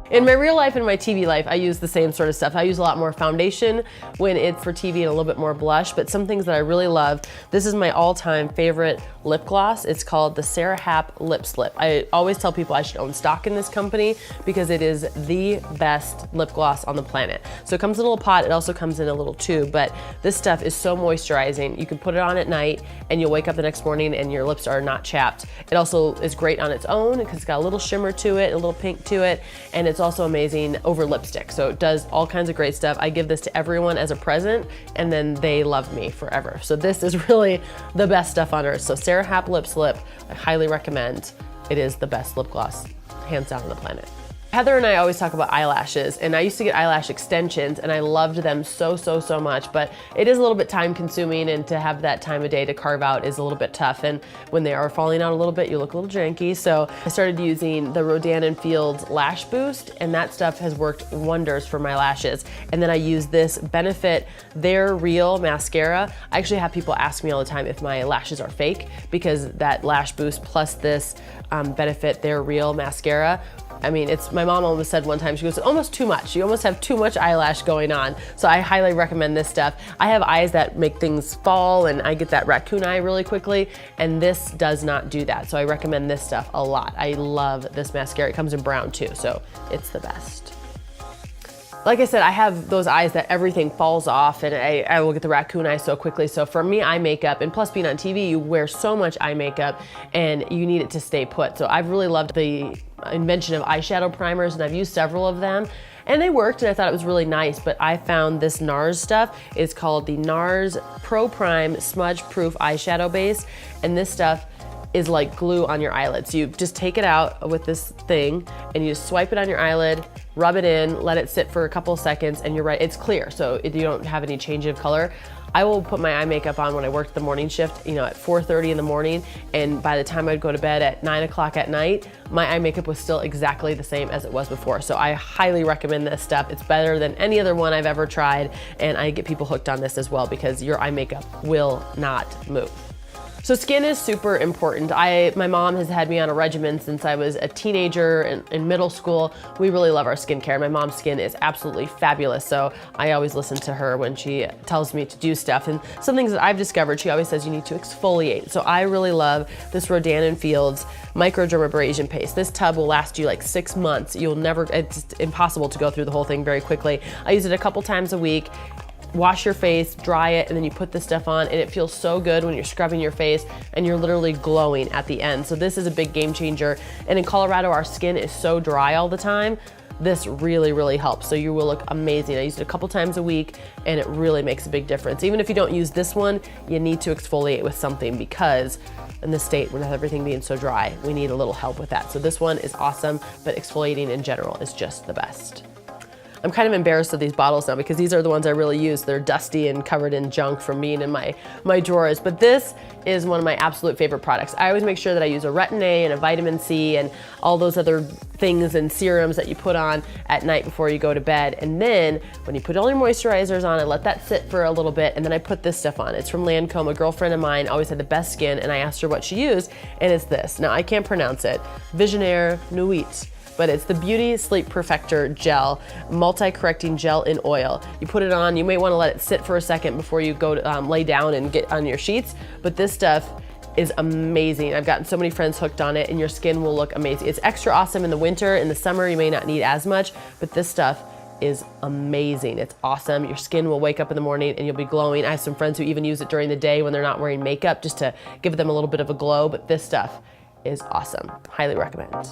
In my real life and my TV life, I use the same sort of stuff. I use a lot more foundation when it's for TV and a little bit more blush, but some things that I really love. This is my all-time favorite lip gloss. It's called the Sarah Happ Lip Slip. I always tell people I should own stock in this company because it is the best lip gloss on the planet. So it comes in a little pot, it also comes in a little tube, but this stuff is so moisturizing. You can put it on at night and you'll wake up the next morning and your lips are not chapped. It also is great on its own because it's got a little shimmer to it, a little pink to it, and it's also amazing over lipstick. So it does all kinds of great stuff. I give this to everyone as a present and then they love me forever. So this is really the best stuff on earth. So Sarah Happ Lip Slip, I highly recommend. It is the best lip gloss, hands down on the planet. Heather and I always talk about eyelashes, and I used to get eyelash extensions and I loved them so much, but it is a little bit time consuming, and to have that time of day to carve out is a little bit tough, and when they are falling out a little bit, you look a little janky. So I started using the Rodan & Fields Lash Boost, and that stuff has worked wonders for my lashes. And then I use this Benefit They're Real mascara. I actually have people ask me all the time if my lashes are fake, because that lash boost plus this Benefit They're Real mascara, I mean, my mom almost said one time, she goes, almost too much. You almost have too much eyelash going on. So I highly recommend this stuff. I have eyes that make things fall and I get that raccoon eye really quickly, and this does not do that. So I recommend this stuff a lot. I love this mascara. It comes in brown too, so it's the best. Like I said, I have those eyes that everything falls off, and I will get the raccoon eye so quickly. So for me, eye makeup, and plus being on TV, you wear so much eye makeup and you need it to stay put. So I've really loved the invention of eyeshadow primers, and I've used several of them. And they worked, and I thought it was really nice, but I found this NARS stuff. It's called the NARS Pro Prime Smudge Proof Eyeshadow Base, and this stuff is like glue on your eyelids. You just take it out with this thing and you just swipe it on your eyelid, rub it in, let it sit for a couple of seconds, and you're right, it's clear, so you don't have any change of color. I will put my eye makeup on when I worked the morning shift, at 4:30 in the morning, and by the time I'd go to bed at 9 o'clock at night, my eye makeup was still exactly the same as it was before. So I highly recommend this stuff. It's better than any other one I've ever tried, and I get people hooked on this as well because your eye makeup will not move. So skin is super important. My mom has had me on a regimen since I was a teenager in middle school. We really love our skincare. My mom's skin is absolutely fabulous, so I always listen to her when she tells me to do stuff. And some things that I've discovered, she always says you need to exfoliate. So I really love this Rodan & Fields microdermabrasion paste. This tub will last you like 6 months. It's impossible to go through the whole thing very quickly. I use it a couple times a week. Wash your face, dry it, and then you put this stuff on, and it feels so good when you're scrubbing your face and you're literally glowing at the end. So this is a big game changer. And in Colorado, our skin is so dry all the time. This really helps. So you will look amazing. I use it a couple times a week and it really makes a big difference. Even if you don't use this one, you need to exfoliate with something because in the state with everything being so dry, we need a little help with that. So this one is awesome, but exfoliating in general is just the best. I'm kind of embarrassed of these bottles now because these are the ones I really use. They're dusty and covered in junk from being in my drawers, but this is one of my absolute favorite products. I always make sure that I use a retin-A and a vitamin C and all those other things and serums that you put on at night before you go to bed. And then when you put all your moisturizers on, I let that sit for a little bit, and then I put this stuff on. It's from Lancome. A girlfriend of mine always had the best skin, and I asked her what she used, and it's this. Now I can't pronounce it. Visionaire Nuit. But it's the Beauty Sleep Perfector Gel, multi-correcting gel in oil. You put it on, you may wanna let it sit for a second before you go to lay down and get on your sheets, but this stuff is amazing. I've gotten so many friends hooked on it, and your skin will look amazing. It's extra awesome in the winter. In the summer, you may not need as much, but this stuff is amazing. It's awesome. Your skin will wake up in the morning and you'll be glowing. I have some friends who even use it during the day when they're not wearing makeup just to give them a little bit of a glow, but this stuff is awesome. Highly recommend.